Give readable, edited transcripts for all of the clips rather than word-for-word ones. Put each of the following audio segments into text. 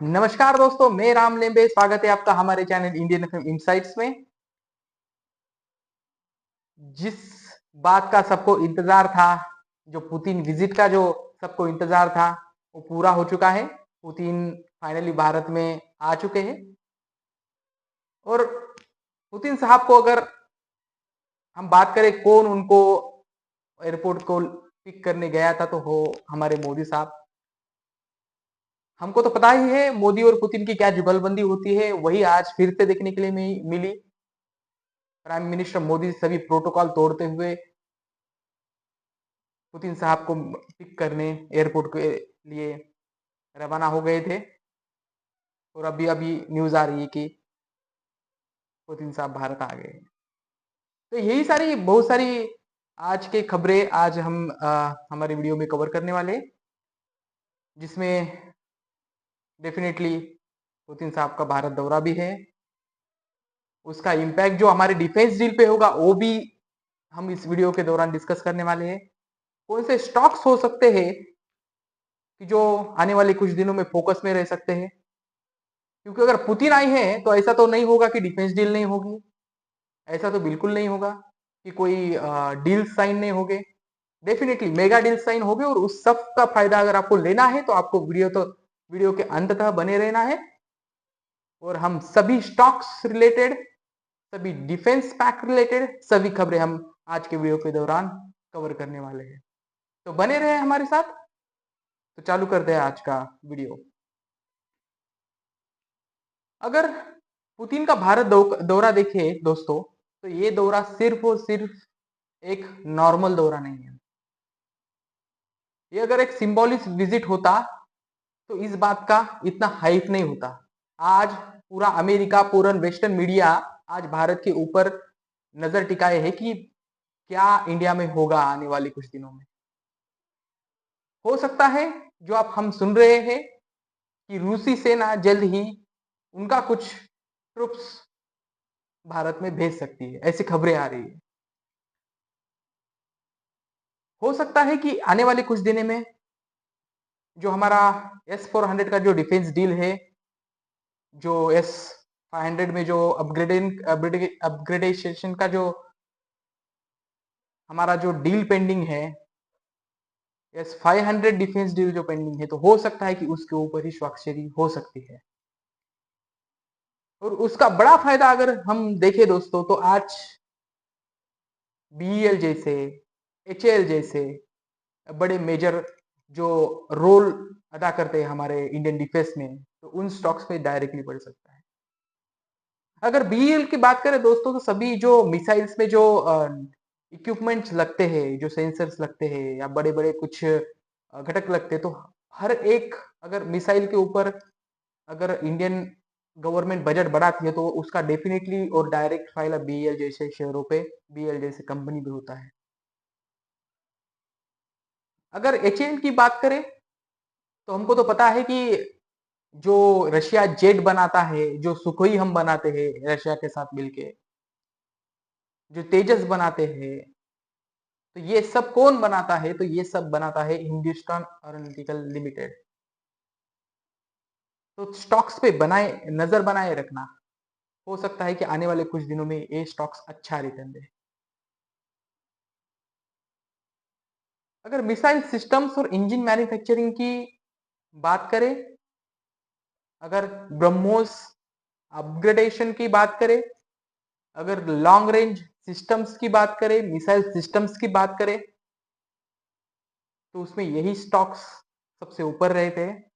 नमस्कार दोस्तों, मैं राम लेम्बे। स्वागत है आपका हमारे चैनल इंडियन एफएम इनसाइट्स में। जिस बात का सबको इंतजार था, जो पुतिन विजिट का जो सबको इंतजार था, वो पूरा हो चुका है। पुतिन फाइनली भारत में आ चुके हैं। और पुतिन साहब को अगर हम बात करें कौन उनको एयरपोर्ट को पिक करने गया था, तो हो हमारे मोदी साहब। हमको तो पता ही है मोदी और पुतिन की क्या जुगलबंदी होती है, वही आज फिर से देखने के लिए मिली। प्राइम मिनिस्टर मोदी सभी प्रोटोकॉल तोड़ते हुए पुतिन साहब को पिक करने एयरपोर्ट के लिए रवाना हो गए थे। और अभी अभी न्यूज आ रही है कि पुतिन साहब भारत आ गए। तो यही सारी बहुत सारी आज के खबरें आज हम हमारे वीडियो में कवर करने वाले हैं, जिसमें डेफिनेटली पुतिन साहब का भारत दौरा भी है। उसका इम्पैक्ट जो हमारे डिफेंस डील पे होगा वो भी हम इस वीडियो के दौरान डिस्कस करने वाले हैं। कौन से स्टॉक्स हो सकते हैं कि जो आने वाले कुछ दिनों में फोकस में रह सकते हैं, क्योंकि अगर पुतिन आई है तो ऐसा तो नहीं होगा कि डिफेंस डील नहीं होगी। ऐसा तो बिल्कुल नहीं होगा कि कोई डील साइन नहीं होंगे। डेफिनेटली मेगा डील साइन होंगे, और उस सब का फायदा अगर आपको लेना है तो आपको वीडियो के अंत तक बने रहना है। और हम सभी स्टॉक्स रिलेटेड, सभी डिफेंस पैक रिलेटेड सभी खबरें हम आज के वीडियो के दौरान कवर करने वाले हैं। तो बने रहे हमारे साथ। तो चालू करते हैं आज का वीडियो। अगर पुतिन का भारत दौरा देखे दोस्तों, तो ये दौरा सिर्फ और सिर्फ एक नॉर्मल दौरा नहीं है। ये अगर एक सिंबॉलिक विजिट होता तो इस बात का इतना हाइप नहीं होता। आज पूरा अमेरिका, पूरा वेस्टर्न मीडिया आज भारत के ऊपर नजर टिकाए है कि क्या इंडिया में होगा आने वाले कुछ दिनों में। हो सकता है जो आप हम सुन रहे हैं कि रूसी सेना जल्द ही उनका कुछ ट्रुप्स भारत में भेज सकती है, ऐसी खबरें आ रही है। हो सकता है कि आने वाले कुछ दिनों में जो हमारा S-400 का जो डिफेंस डील है, जो S-500 में जो अपग्रेडेशन का जो हमारा जो डील पेंडिंग है, S-500 डिफेंस डील जो पेंडिंग है, तो हो सकता है कि उसके ऊपर ही स्वाक्षरी हो सकती है। और उसका बड़ा फायदा अगर हम देखें दोस्तों, तो आज BEL जैसे, HAL जैसे बड़े मेजर जो रोल अदा करते हैं हमारे इंडियन डिफेंस में, तो उन स्टॉक्स पे डायरेक्टली पड़ सकता है। अगर BEL की बात करें दोस्तों, तो सभी जो मिसाइल्स में जो इक्विपमेंट्स लगते हैं, जो सेंसर्स लगते हैं या बड़े बड़े कुछ घटक लगते हैं, तो हर एक अगर मिसाइल के ऊपर अगर इंडियन गवर्नमेंट बजट बढ़ाती है तो उसका डेफिनेटली और डायरेक्ट फायदा BEL जैसे शेयरों पे, BEL जैसे कंपनी पे होता है। अगर HAL की बात करें तो हमको तो पता है कि जो रशिया जेट बनाता है, जो सुखोई हम बनाते हैं रशिया के साथ मिलके, जो तेजस बनाते हैं, तो ये सब कौन बनाता है? तो ये सब बनाता है हिंदुस्तान एरोनॉटिकल लिमिटेड। तो स्टॉक्स पे बनाए नजर बनाए रखना। हो सकता है कि आने वाले कुछ दिनों में ये स्टॉक्स अच्छा रिटर्न दे। अगर मिसाइल सिस्टम्स और इंजन मैन्युफैक्चरिंग की बात करें, अगर ब्रह्मोस अपग्रेडेशन की बात करें, अगर लॉन्ग रेंज सिस्टम्स की बात करें, मिसाइल सिस्टम्स की बात करें, तो उसमें यही स्टॉक्स सबसे ऊपर रहते हैं,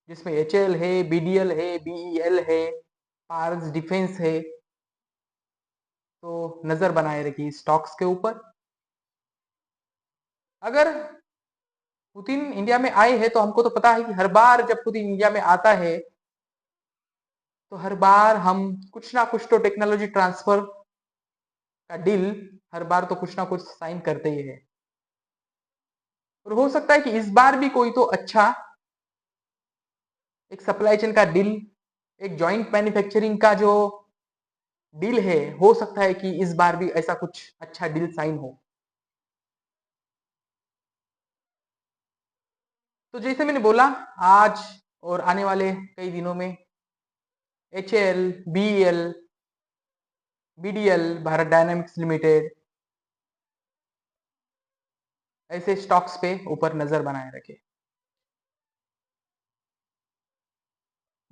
जिसमें HAL है, BDL है, BEL है, पार्स डिफेंस है। तो नजर बनाए रखिए स्टॉक्स के ऊपर। अगर पुतिन इंडिया में आए हैं तो हमको तो पता है कि हर बार जब पुतिन इंडिया में आता है तो हर बार हम कुछ ना कुछ तो टेक्नोलॉजी ट्रांसफर का डील हर बार तो कुछ ना कुछ साइन करते ही है। और हो सकता है कि इस बार भी कोई तो अच्छा एक सप्लाई चेन का डील, एक जॉइंट मैन्युफैक्चरिंग का जो डील है, हो सकता है कि इस बार भी ऐसा कुछ अच्छा डील साइन हो। तो जैसे मैंने बोला, आज और आने वाले कई दिनों में HAL, BEL, BDL, Bharat dynamics limited, ऐसे स्टॉक्स पे ऊपर नजर बनाए रखे।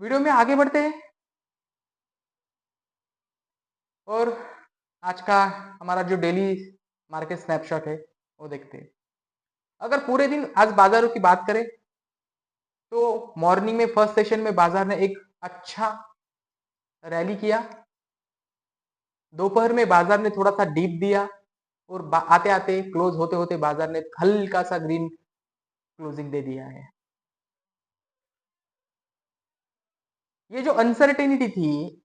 वीडियो में आगे बढ़ते हैं और आज का हमारा जो डेली मार्केट स्नैपशॉट है वो देखते हैं। अगर पूरे दिन आज बाजारों की बात करें तो मॉर्निंग में फर्स्ट सेशन में बाजार ने एक अच्छा रैली किया। दोपहर में बाजार ने थोड़ा सा डीप दिया और आते आते क्लोज होते होते बाजार ने हल्का सा ग्रीन क्लोजिंग दे दिया है। ये जो अनसर्टेनिटी थी,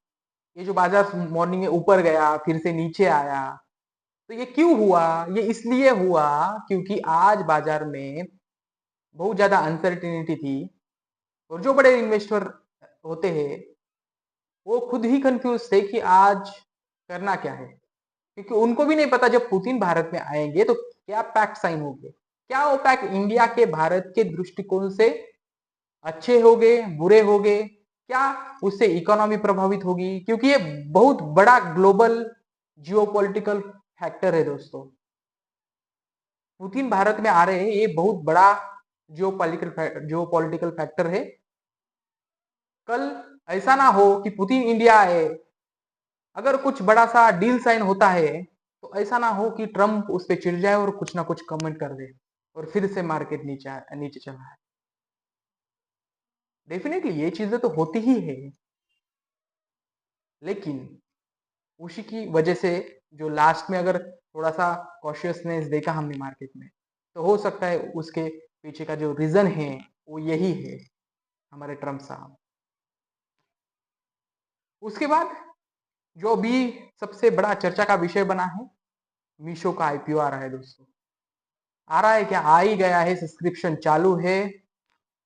ये जो बाजार मॉर्निंग में ऊपर गया फिर से नीचे आया, तो ये क्यों हुआ? ये इसलिए हुआ क्योंकि आज बाजार में बहुत ज्यादा अनसर्टेनिटी थी और जो बड़े इन्वेस्टर होते हैं वो खुद ही कंफ्यूज थे कि आज करना क्या है, क्योंकि उनको भी नहीं पता जब पुतिन भारत में आएंगे तो क्या पैक्ट साइन होंगे, क्या वो पैक्ट इंडिया के भारत के दृष्टिकोण से अच्छे होंगे बुरे होंगे, क्या उससे इकोनॉमी प्रभावित होगी, क्योंकि ये बहुत बड़ा ग्लोबल जियोपॉलिटिकल फैक्टर है दोस्तों। पुतिन भारत में आ रहे हैं, ये बहुत बड़ा जियोपॉलिटिकल फैक्टर है। कल ऐसा ना हो कि पुतिन इंडिया आए, अगर कुछ बड़ा सा डील साइन होता है तो ऐसा ना हो कि ट्रम्प उस पर चिढ़ जाए और कुछ ना कुछ कमेंट कर दे और फिर से मार्केट नीचे नीचे चला है। डेफिनेटली ये चीजें तो होती ही है, लेकिन उसी की वजह से जो लास्ट में अगर थोड़ा सा कॉशियसनेस देखा हमने मार्केट में, तो हो सकता है उसके पीछे का जो रीजन है वो यही है, हमारे ट्रम्प साहब। उसके बाद जो अभी सबसे बड़ा चर्चा का विषय बना है, मीशो का IPO आ रहा है दोस्तों। आ रहा है क्या? आ ही गया है, सब्सक्रिप्शन चालू है।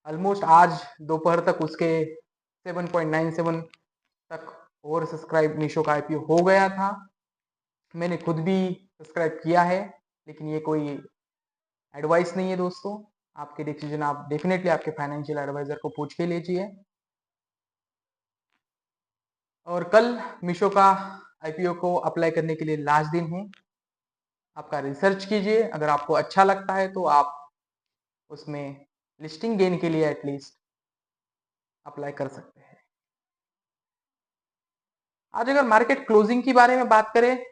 ऑलमोस्ट आज दोपहर तक उसके 7.97 तक ओवर सब्सक्राइब मीशो का IPO हो गया था। मैंने खुद भी सब्सक्राइब किया है, लेकिन ये कोई एडवाइस नहीं है दोस्तों। आपके डिसीजन आप डेफिनेटली आपके फाइनेंशियल एडवाइजर को पूछ के लीजिए। और कल मीशो का IPO को अप्लाई करने के लिए लास्ट दिन है। आपका रिसर्च कीजिए, अगर आपको अच्छा लगता है तो आप उसमें लिस्टिंग गेन के लिए एटलीस्ट अप्लाई कर सकते हैं। आज अगर मार्केट क्लोजिंग के बारे में बात करें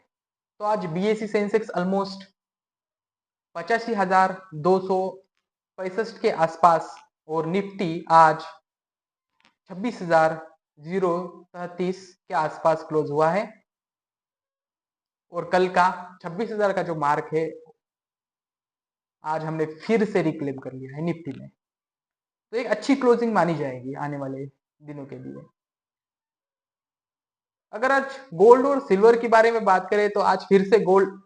तो आज BSE सेंसेक्स ऑलमोस्ट 85,265 के आसपास और निफ्टी आज 26,033 के आसपास क्लोज हुआ है। और कल का 26,000 का जो मार्क है आज हमने फिर से रिक्लेम कर लिया है निफ्टी में, तो एक अच्छी क्लोजिंग मानी जाएगी आने वाले दिनों के लिए। अगर आज गोल्ड और सिल्वर के बारे में बात करें तो आज फिर से गोल्ड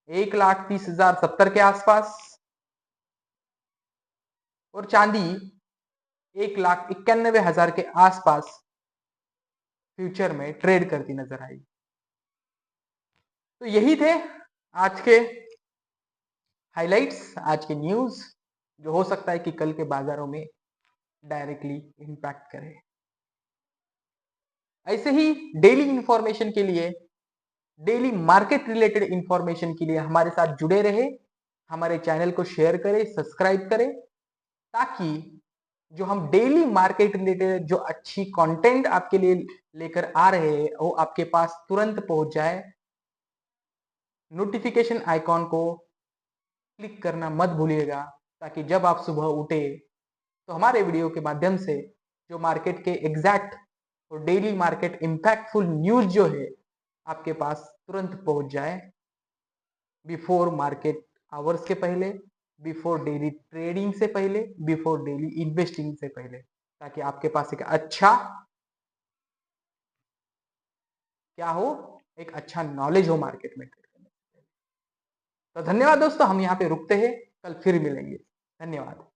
1,30,070 के आसपास और चांदी 1,91,000 के आसपास फ्यूचर में ट्रेड करती नजर आई। तो यही थे आज के हाइलाइट्स, आज के न्यूज, जो हो सकता है कि कल के बाजारों में डायरेक्टली इंपैक्ट करे। ऐसे ही डेली इंफॉर्मेशन के लिए, डेली मार्केट रिलेटेड इंफॉर्मेशन के लिए हमारे साथ जुड़े रहे, हमारे चैनल को शेयर करें, सब्सक्राइब करें, ताकि जो हम डेली मार्केट रिलेटेड जो अच्छी कंटेंट आपके लिए लेकर आ रहे हैं वो आपके पास तुरंत पहुंच जाए। नोटिफिकेशन आइकॉन को क्लिक करना मत भूलिएगा, ताकि जब आप सुबह उठे तो हमारे वीडियो के माध्यम से जो मार्केट के एग्जैक्ट और डेली मार्केट इंपैक्टफुल न्यूज जो है आपके पास तुरंत पहुंच जाए, बिफोर मार्केट आवर्स के पहले, बिफोर डेली ट्रेडिंग से पहले, बिफोर डेली इन्वेस्टिंग से पहले, ताकि आपके पास एक अच्छा क्या हो, एक अच्छा नॉलेज हो मार्केट में ट्रेड करने। तो धन्यवाद दोस्तों, हम यहाँ पे रुकते हैं, कल फिर मिलेंगे। धन्यवाद।